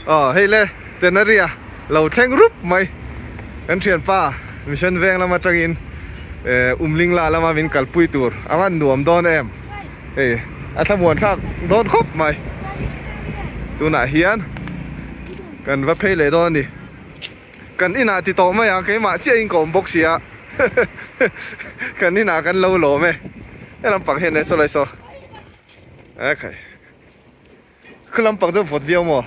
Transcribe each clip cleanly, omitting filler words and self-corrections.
hey le tenaria lo theng rup mai kan thian pa mission veng lama tangin umling la lama vin kalpui tur awan nuam don em hey athamuan thak don khop mai tuna hian kan va phei le don ni kan ina ti to mai a ke ma che in kom box ya kan ina kan lo lo me elam pang hen le so lai so okay klam pang zo vot viau mo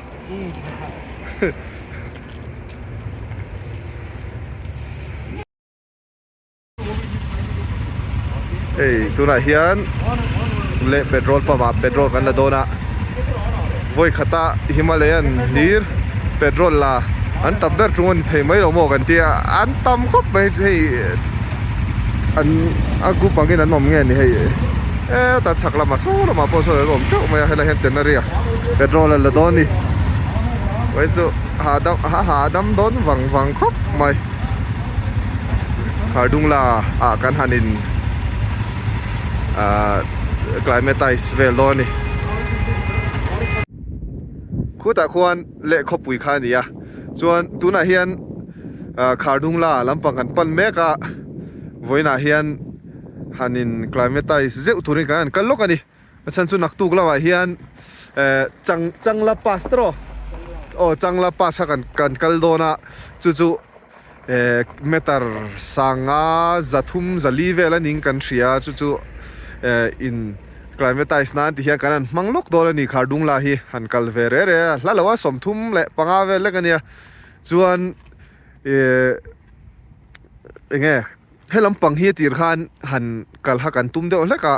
hey tuna hian le petrol pa petrol kan la dona voi khata Himalayan nir petrol la an tabber chungon thei mai lo mo kan tia an tam khop mai hei an agu pangin an nom nge ni hei ta chakla ma so ma po so rom chau mai hela hen tenaria petrol la doni wai chu ha dam don wang khop mai khardung la a kan hanin climatize vel doni khuta khuan le khopui kha ni ya chuan tuna hian khardung la lampang kan pan meka voina hian hanin climatize zeu turin kan lok ani chan chu naktuk lawa hian changla pass tro changla pass kan kaldona chu metar sanga zathum zali vela ning kan thria chu in climatize nan ti hian kan manglok dor ani khardung la hi han kal ve re hlalawa somthum le panga ve le kania chuan enge helam pang hi tir khan han kal ha kan tum de oleka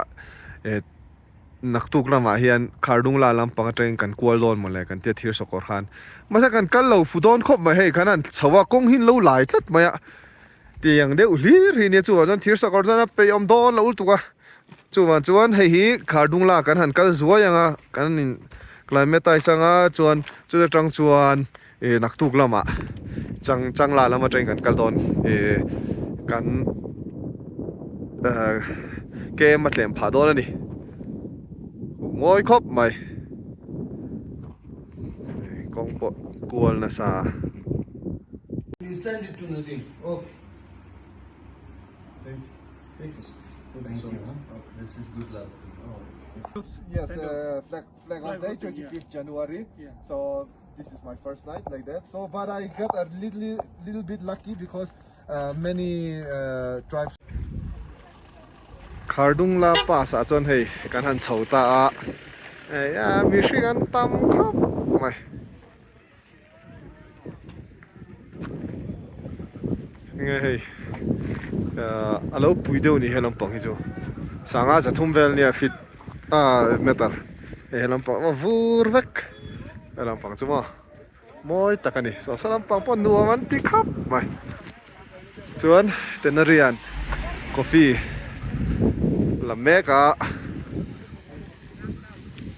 naktuk lama hian khardung la lampang ateng kan kual don mole kan te thir sokor khan masa kan kal lo fudon khop ma hei khanan chawa kong hin lo lai tlat maya tiang de ulir hi ne chu jon thir sokor jana pe om don lo tuka chuan hei hi khardung la kan han kal zuayanga kan in climatize anga chuan chu tang chuan naktuk lama changla lama train kan kal don kan ke matlem pha don ani ngoi khop mai kong po kual na sa You send it to Nadine. oh thank you Thank you. This is good luck. yes flag of day 25th January Yeah. so this is my first night like that so but I got a little bit lucky because many tribes khardung la pass a chon hei kan han chhota a ya mi hri kan tam khop mai nge hei alo pui deu ni helam pang hi chu sanga zathum vel ni a fit metar helam pang vur vek helam pang chu ma moi takani so salam pang pon nuaman ti khap mai chuan tenarian coffee la meka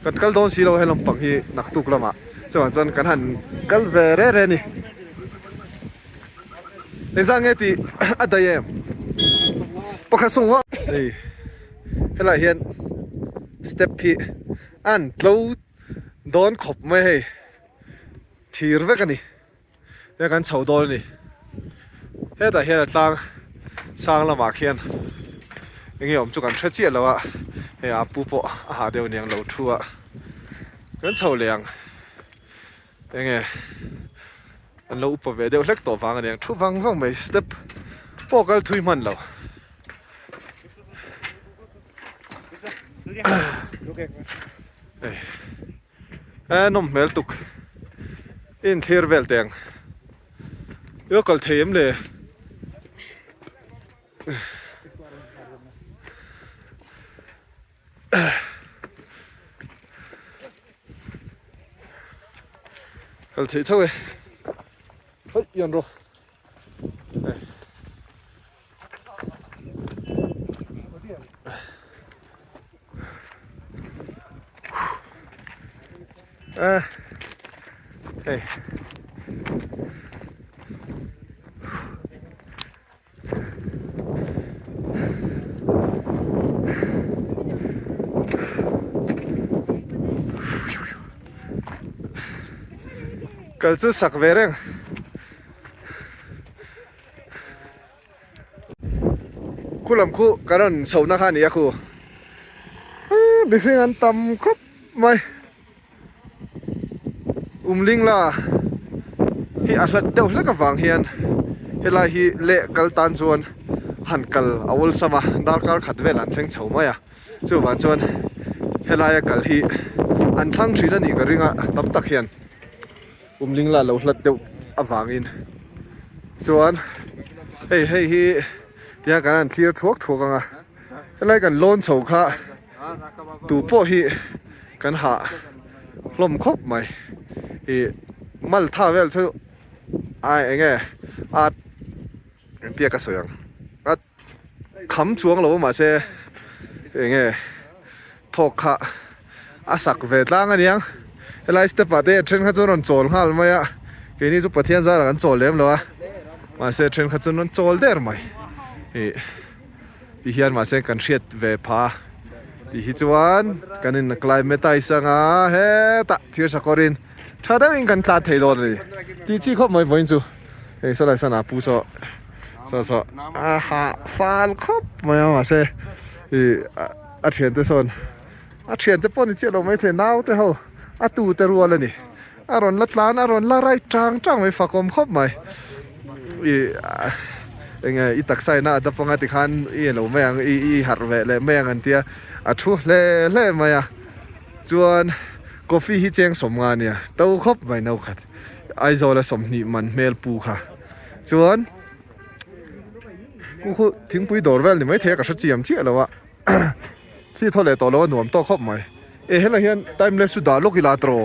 kan kal don silo helam pang hi naktuk lama chuan kan han kal ve re ni ezang eti adayem pakhasungwa ei hela hian step hi an tlo don khop mai hei thir vek ani ya kan chho dol ni heta hian tlang sang lama khian nge om chu kan thra chi lawa he a pu po a ha deu niang lo thua kan chho leng enge an lo upa ve deu hlek to wang aniang thu wang mai step pokal thui man lo nom mel tuk in thir vel teng yo kal them le kal thei thawe hoi yan ro hey kal chu sak ve reng kulam khu karon sona kha ni a khu bifing an tam khop mai umling la hi a hlat deuh hlek awang hian helai hi le kal tan chuan han kal awol sama dar kar khat vel an thleng chho mai a chu wan chuan helai kal hi an thlang thina ni ka ringa tam tak hian umling la lo hlat deuh awangin chuan hei hi tia kan an clear thuak anga helai kan lon chho kha tu po hi kan ha hlom khop mai hi mal tha vel chu ai enge at tia ka soyang at kham chuang lo ma se enge thok kha asak ve tlang aniang helai step ate thren kha chuan chol hal mai a ke ni chu pathian zara kan chol lem lo a ma se thren kha chuan chol der mai hi hian ma se kan hriat ve pha ti hi chuan kanin climate ai sanga he ta thir sakorin thadawin kan tla thei dor ni ti chi khop mai voin chu ei so lai sana pu so a ha fal khop mai ma se a thian te son a thian te pon chi lo mai the nau te ho a tu te rual ani aron latlan aron la rai chang mai fakom khop mai enge i taksai na da panga ti khan i lo meng i har ve le meng an tia a thu le maya chuan coffee hi cheng som nga nia to khop vai no khat ai zo la som ni man mel pu kha chuan ku khu thingpui dor vel ni mai the ka chiam chi lawa chi thole to lo nuam to khop mai e hela hian time lapse su da lokila tro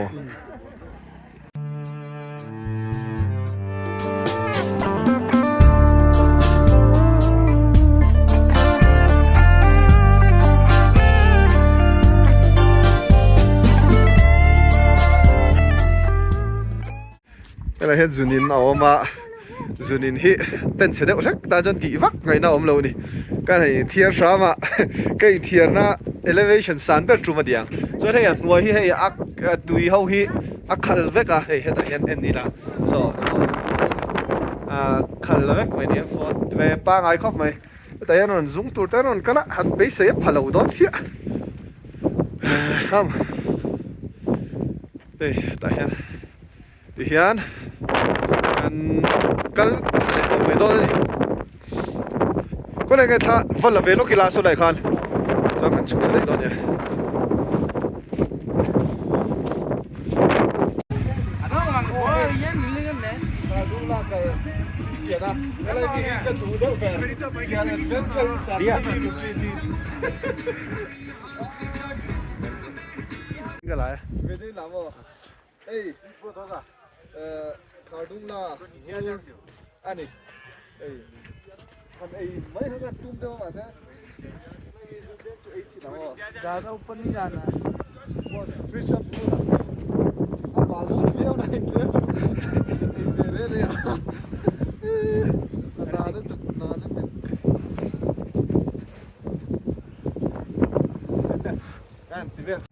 hiện zunin áo mà zunin hi tên sẽ đeo rất ta cho tỷ vắc ngày nào lâu nè cái này thiên sa mà cái thiên na elevation san bên trung mà điang cho thấy anh ngồi hi hay ác tùy hậu hi ác khal vek à hay hiện tại anh đi là so khal vek mày đi phốt về ba ngày khóc mày tại anh còn dùng tụt anh còn cái là hắn bây giờ phải lâu đó xí không đây tại anh thì hiện anh kal để tôi mới đó đi con này cái thà vẫn là về lúc kia là số này khan cho anh chụp cái đó nhé đúng là cái chuyện đó cái này vì cái tủ đâu về cái này dân chơi sạp đi cái này về đây làm gì ê vô đó à đúng là anh ấy anh ấy mấy thằng tung đâu mà sẽ ज़्यादा ऊपर नहीं जाना fish of अब बालों में भी होना इंटरेस्ट मेरे लिए नाने तो and the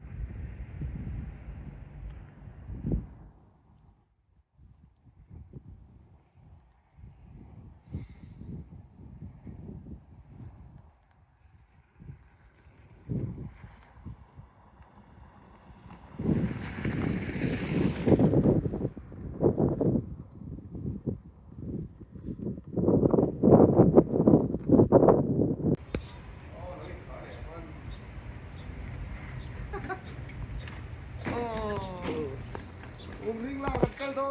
Umling La Tenary.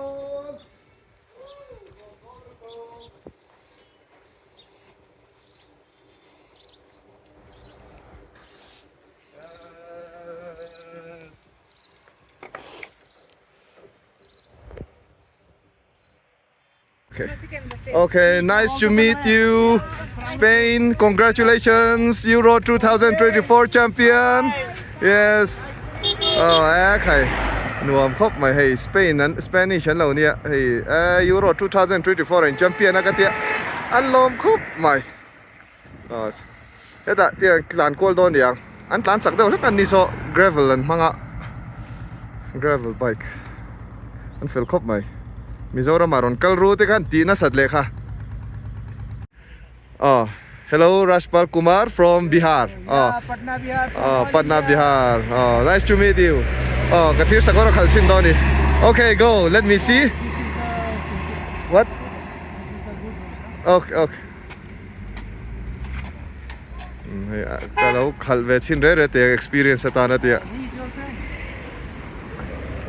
Okay, nice to meet you, Spain. Congratulations, Euro 2024 champion. Yes. Oh, okay. นวมครบไหมให้สเปนนั้นสเปนนี่ฉันเหล่านี้ให้ยูโร2024เป็นแชมเปี้ยนนะกันเตี้ยอันลมครบไหมอ๋อเฮ้ยแต่ที่ลานโกลโดนอย่างอันลานสักเดียวแล้วกันนี่โซ่ gravel อันมั้งอะ gravel bike อันฟิลครบไหม Mizoram maron kalru te kan ti na sadle kha. Oh, hello Rashpal Kumar from Bihar. Oh, Patna, Bihar. Patna, Bihar. Oh, nice to meet you. Oh, kathir sakoro khalchin doni. Okay, go. Let me see. What? Okay, okay. Kalau khalve chin re te experience ta na te.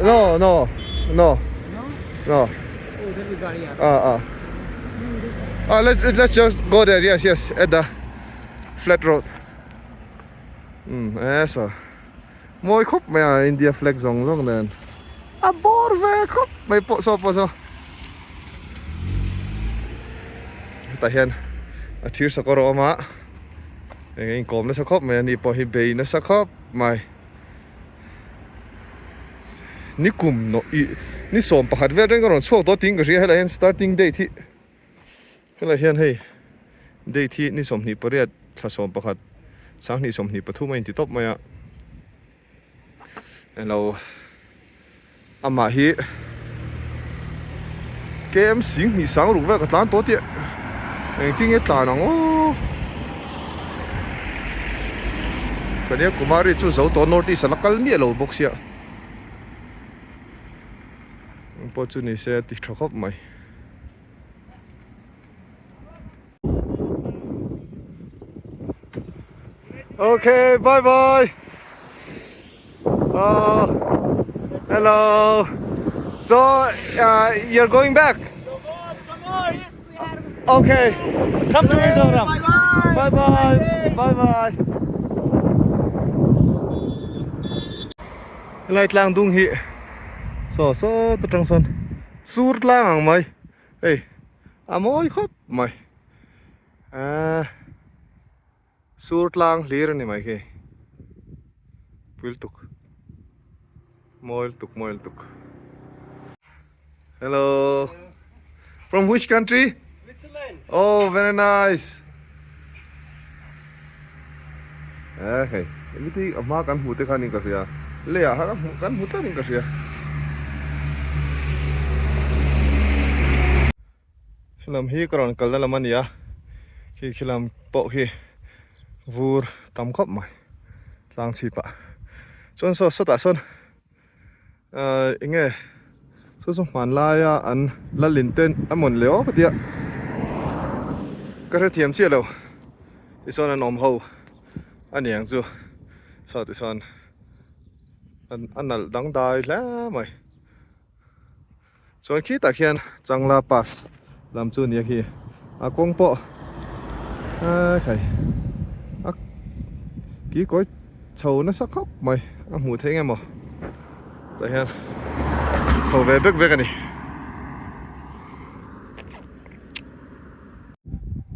No, no, no, no. Let's just go there. Yes, at the flat road. Yes. Moi khop mày India flag zong nên. Bor về khop mày po so. Ta hian thir sakoro ma. Ngay kom na sa khop mày ni po hi bay na sa khop mày. Ni kum no ni som pakhat ve reng ron chuak to ting ka ria hela hen starting date hi. Hela hian hei. Date hi ni som ni pariat thla som pakhat. Sang ni som ni pathu mai ti top maya. Hello. Ama hi. Kem sing ni sang ru ve ka tlan to ti. Eng ting e tlan ang o. Kania kumari chu zo to northeast lakal mi lo box ya. Opportunity se ti thakop mai. Okay, bye bye. Hello. So you're going back? Okay. Come to Mizoram. Bye bye. Bye bye. Lại lang dung hi. So tự trăng son. Sur lang mày. Hey. Amoy khop mày. Sur lang lir ni mày ke. Piltuk. Moil tuk. Hello. From which country? Switzerland. Oh, very nice. Okay. Ini amma kan hute kan ka ria. Le ya kan huta ni ka ria. Hilam hi karon kal na man ya. Hi khilam po hi. Vur tam khop mai. Lang chi pa. Chon so ta son. Inge. So man la ya an la lin ten amon leo ka dia. Ka re thiam chi lo. Ti son an om ho. Anh yang chu. So ti son an nal dang dai la mai. So khi ta khian Changla pass làm chu ni khi. A kong po. Khai. Kí có chầu nó sắc khóc mày mù thấy nghe mà tại hen chầu về bếc cái này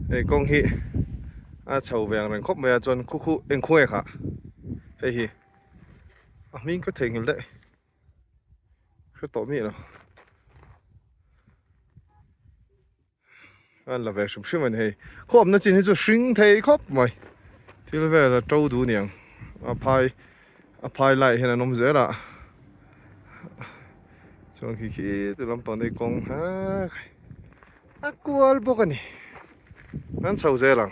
đây con hi chầu vàng này khóc mày chọn khu em khuê hả hay hi mình có thể người đấy cái tổ mì nào anh là về sum sum mình hay khóc nó chỉ là sinh thấy khóc mày thì là về là trâu đủ niềng apply lại hiện là nôm dễ là cho khi từ làm bằng đây con qual bốc anh ngắn sầu dễ lắm.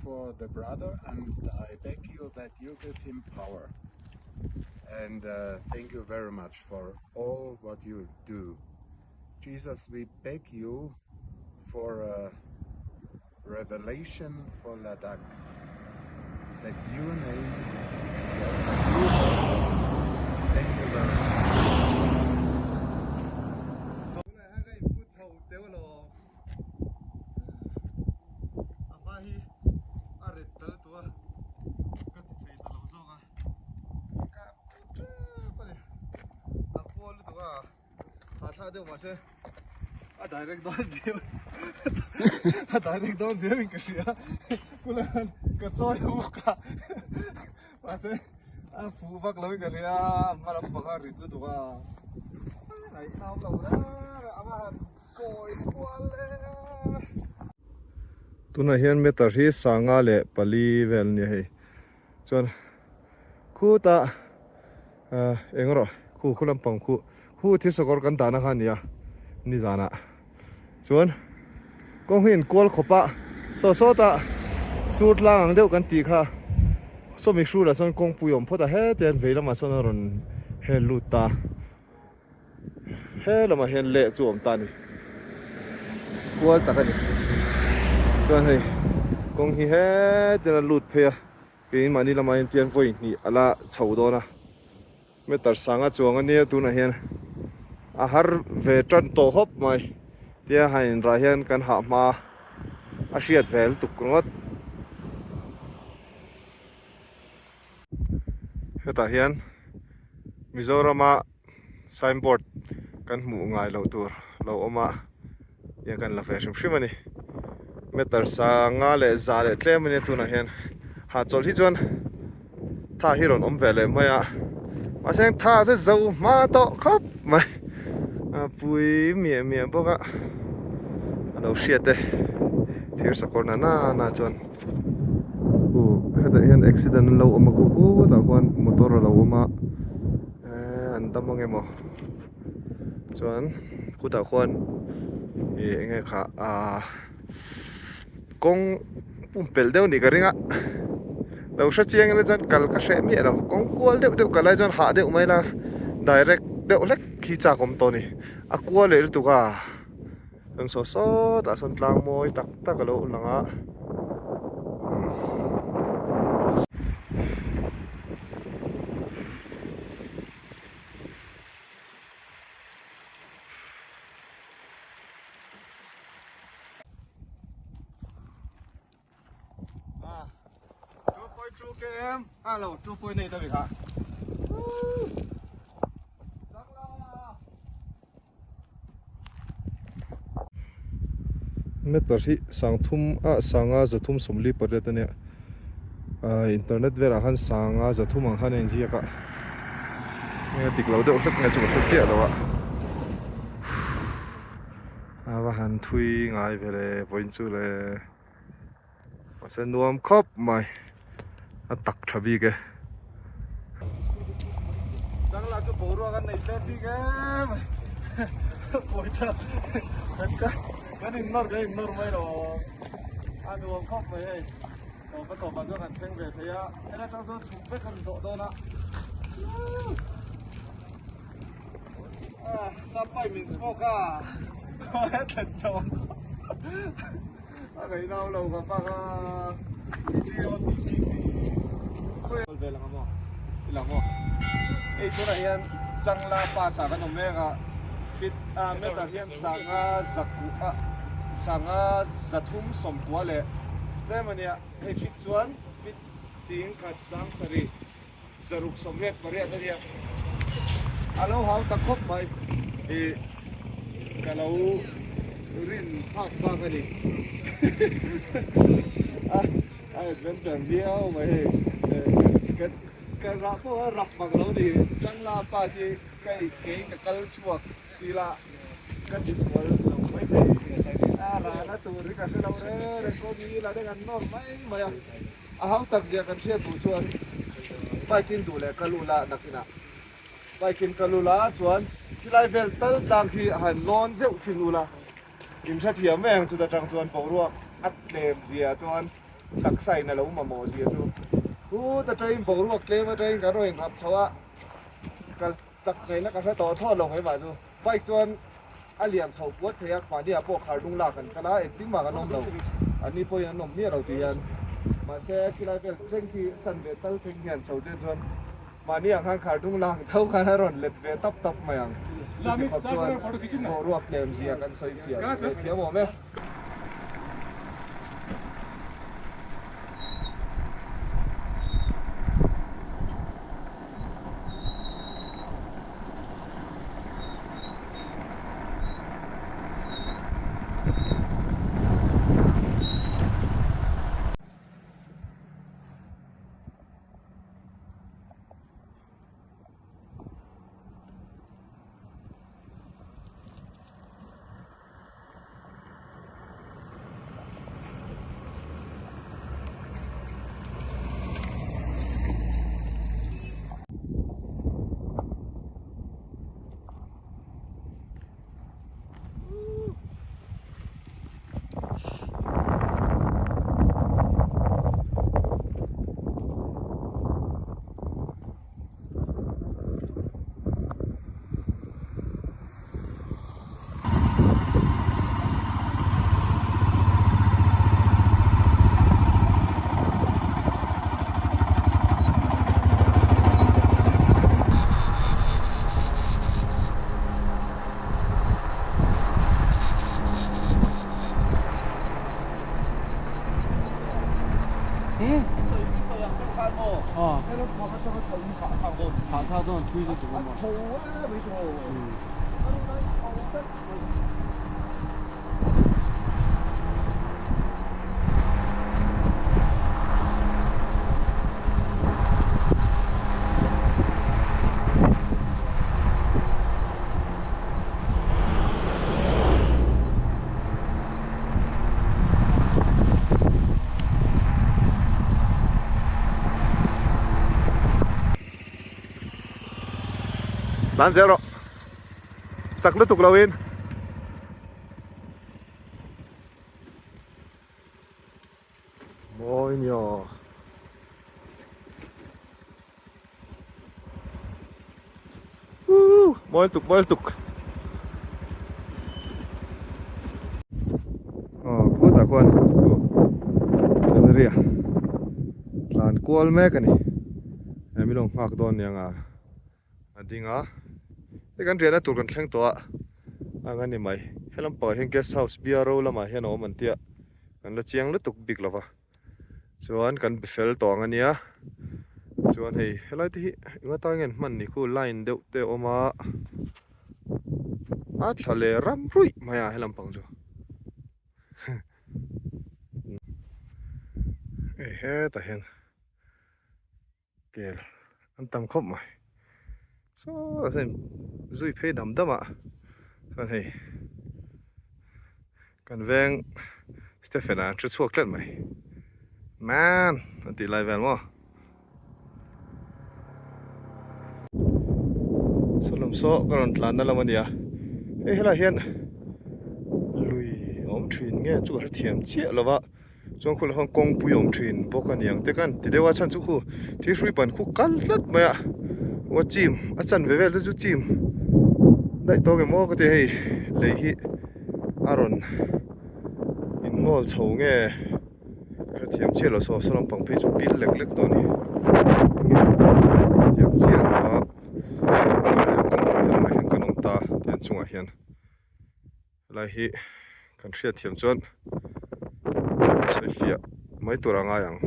For the brother, and I beg you that you give him power. And thank you very much for all what you do. Jesus, we beg you for a revelation for Ladakh, that you name. Thank you very much. Direct Tadi dong dia mingkir ya. Kulan kacau buka. Pasal fuvak lawi kerja malam pakar itu tuh kan. Naik nau lah, amahan koi kuale. Tuna hian meter hi sanga le pali vel ni hei. Chuan khu ta engro khu khulampang khu thi sakor kan dana khan ya ni zana. Chuan kong hin kol khopa so ta sut lang deuh kan ti kha so mi shura son kong puyom phota he ten veila ma son ron he luta he lama hen le chuam ta ni kwal ta ka ni chuan hei kong hi he ten lut phea ke mani lama hen tian voi ni ala chho do na metar sanga chuang ani tu na hian a har ve tran to hop mai tia hain ra hian kan ha ma a hriat vel tukrongot heta hian Mizorama signboard kan hmu ngai lo tur lo oma ya kan la fe shim shim ani meter sanga le za le tlem ani tu na hian ha chol hi chuan tha hi ron om vele maya ma seng tha se zo ma to khop mai pui mia boka lo hriate thir sakor na chuan heta hian accident lo oma khu ta khuan motor lo oma an damang emo chuan khuta khuan nge kha kong pumpel deuh ni ka ringa lo hra chiang le chuan kal ka hre mi lo kong kual deuh kalai chuan ha deuh mai la direct deuh lek khi cha kom to ni a kual le tu ka an so ta son tlang moi tak lo langa em alo chú phơi này ta bị hả meter hi sang thum sanga za thum somli pare ta ne internet vera han sanga za thum ang han enji ka nge tik lo de ok nge chu chu che lo wa han thui ngai vele point chu le pasen nuam khop mai tắc thà cái Changla cho bố ruộng ăn này lên đi cái bố cha cái này nор mấy rồi ăn uống khóc mấy ấy còn bắt đầu cho hẳn thanh về thấy á thế là trong số chụp với khăn độ đâu nè sao phải mình smoke à có hết lần chồng cái nào lâu gặp bác về là ngamo ilamo ei tura hian Changla pasa kan omega fit meta hian sanga zathum somkwa le lemania ei fit chuan fit sing khat sang sari zaruk somret pare ania alo hau ta khop mai e kalau rin phak ba ka ni adventure video mai cái rap po rap bằng lâu đi Changla pa si cái kal suak tila kan diswal lâu mấy thế ra na tu ri ka lâu re ko ni la de kan no mai hau tak zia kan sia tu chuan biking tu le kalula nakina biking kalula chuan kilai vel tal tang khi han lon zeu chinula im tha thiam meng chu da tang chuan pawruak at lem zia chuan tak sai na lo ma mo zia chu cú ta chơi bầu ruột lên mà chơi cả rồi ngập cháu ạ cả chặt này nó cả phải to thọ lồng ấy mà chứ vậy chuan anh liam cháu quất thế mà đi à bộ khởi đúng là cần cái lá tính mà cái nôm đầu anh đi bơi nôm mía đầu tiên mà xe khi lại về trên khi chân về tới thiên hiền cháu trên chuan mà đi hàng khởi đúng là thâu cái rồi lật về tấp mày ang chỉ học chuan bầu ruột làm gì cần xoay phiền để thiếu một mấy 응? 있어 약간 가고. 어. 내가 가봤다가 저기 가고. 가사도 뒤도 지금 뭐. 저와 왜죠? Lan zero. Chắc nó tục lâu in. Ôi nhỏ. Moi tục. Cua ta quan. Tenary à. Lan kual me ka ni. Em long ngak don yang a. Adinga. Te kan rian tur kan thleng to a. Angan ni mai. Helam pa hen guest house biaro lama hen o man tia. Kan la chiang la tuk big lova. Chuan kan befel to angania. Chuan hei helai ti inga ta ngen man ni khu line deuh te oma. A thale ram rui maya helam pang jo. He ta hen. Kel an tam khop mai. So sen zui phe dam dam a. Chuan hei kan veng Stephen a tru chuak tlet mai. Man, anti lai vel mo. Solom so karon tlan na lamania. Ei hela hian lui om thin nge chu har thiam che lova. Chuan khul hong kong pui om thin bok aniang te kan ti dewa chan chu khu thi hrui pan khu kal tlat maya. Wa chim a chan ve vel chu chim. Dai to ge mo ka te hei lei hi aron in mol chho nge thiam che lo so solom pang phe chu bil lek lek to ni. Thiam che ma mai hen kanom ta tian chunga hian lai hi kan thria thiam chuan sefia mai turanga yang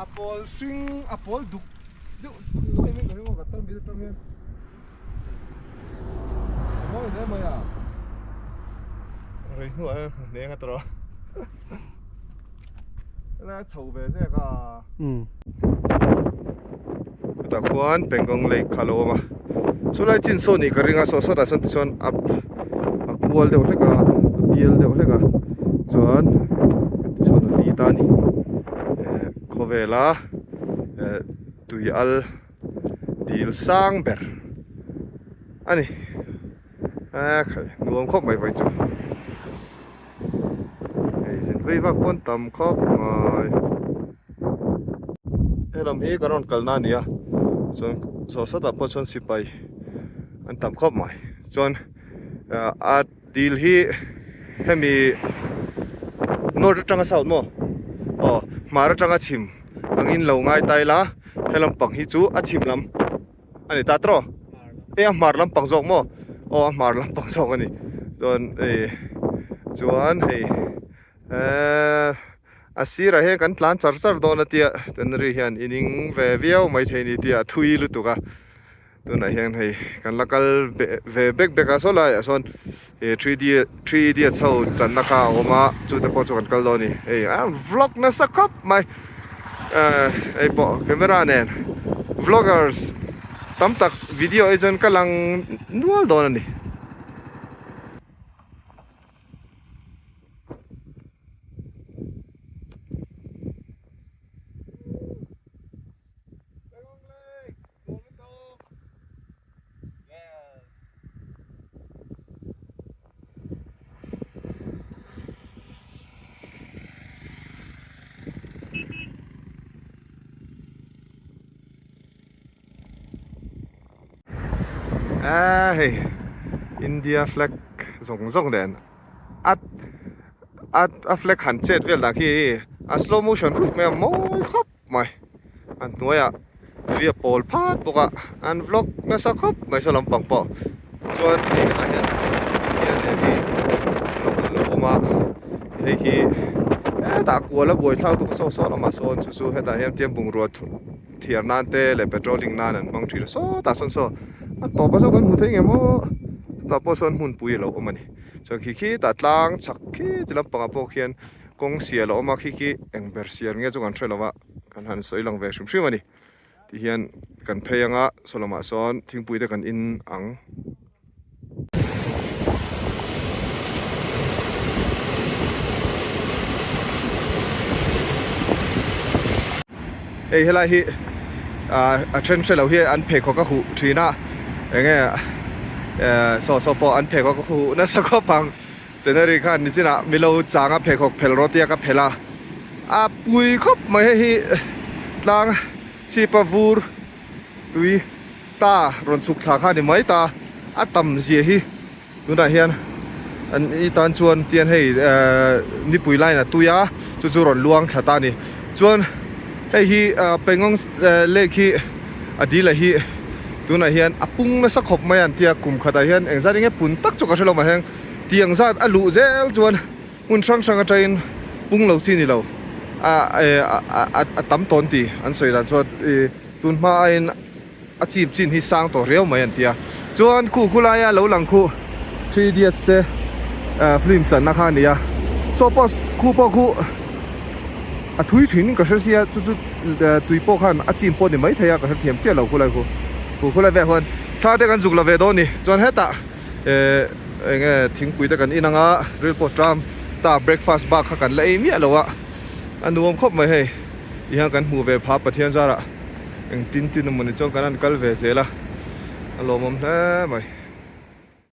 Apple swing apple duk duk noi men gari mo gatal bi tam hen moi ne maya rei nu a ne nga tro na chou be se ka ta khuan pengong lei khalo ma sulai chin so ni ka ringa so so da san ti son up a kual de ole ka biel de ole ka chuan so ni ta ni Khawvela tui al dil sang ber ani khai nuam khop mai vai chu ei sin vei vak pon tam khop mai elam hi karon kalna nia chon so sata po chon sipai an tam khop mai chon a dil hi hemi nor tanga south mo mara tanga chim angin lo ngai tai la helam pang hi chu a chim lam ani ta tro e mar lam pang jok mo mar lam pang jok ani don chuan hei asira he kan tlan char char don atia tenri hian ining ve viau mai theini tia thui lu tuka tuna hian hei kan lakal ve bek beka sola ya son 3D chau chan na kha oma chu te po chu kan kal do ni vlog na sakap mai ei po camera nen vloggers tam tak video ejon kalang nual don ani hey India flag zong zong den at a flag han chet vel da ki slow motion รูปแม่มอยครับไม่อันตัวตัวปอลพาดปกอัน vlog น่าสักครับไม่สลับปังปอส่วนนี่ก็จะที่ลงมาเฮ้ยตากลัวแล้วบวยเท่าตุกโซ่ๆออกมาโซนสู้ๆให้ตาเฮียเตรียมบุงรัวเทียร์นานเต้เลยเปโตรลิงนานบางทีโซ่ตาโซ่ต่อไปสักวันมุดให้ไงมั้งต่อไปส่วนหุ่นปุยเราเอามันส่วนขี้ตัดล้างชักขี้จะรับปังปอเขียนกงเสียเราเอามาขี้เอ็งเบอร์เสียเงี้ยจงกันช่วยเราว่ากันหันสวยลองเวชชิมมันนี่ที่เฮียนกันเพยังอ่ะสลมาซ้อนทิ้งปุยแต่กันอินอังเฮ้ยอะไรฮีเทรนด์เราเฮียอันเพกเขาก็หูทีน่ะอย่างเงี้ยสปออันเพกเขาก็หูนั่นสักก็ปังแต่ในรีคันนี่สินะมีเราจางอ่ะเพกเขาเพลรถเตียกับเพลาปุยครับไม่ให้ฮีลางชีปฟูร์ตุยตารอนสุกทาข้านี่ไม่ตาต่ำเสียฮีดูน่ะเฮียนอันนี้ตอนชวนเตียนให้นี่ปุยไล่น่ะตุยจู่ๆรอนลวงขาตานี่ชวนให้ฮีเป็นงเลขฮีดีเลยฮีตัวไหนเฮียนปุ้งไม่สักขบไม่อันเตียกลุ่มขาตาเฮียนเอ็งซาดิ้งปุ่นตักจุกกระเชลมาแหงเตียงซาลุเซลชวนมุนช่างกระจายปุ้งเหล่าซีนี่เราตั้มต้นตีอันสวยดันชวนตุนมาไอ้อาชีพจินที่สร้างตัวเรียวไม่อันเตียชวนคู่ลายเหล่าหลังคู่3 days เตฟิล์มจันนะคะนี่โซปอสคู่ทุยถิ่นก็是些就是对报看จีนปนนี่ไม่เทียก็是เทียมเจ้าเราคู่来แบบคนถ้าได้กันจุกเราเวดนี่จนเฮ็ดเงี้ยทิ้งปุ๋ยแต่กันอีนังเรื่องโปรตรามตาเบรกฟาสต์บักกันเลยเมียเราอันนู้นครบไหมเฮ้ยยังกันหูเวพาประเทศจ้าละยังตินมันนี่จ้องกันนั่นกัลเวเสละอารมณ์มันแท้ไหม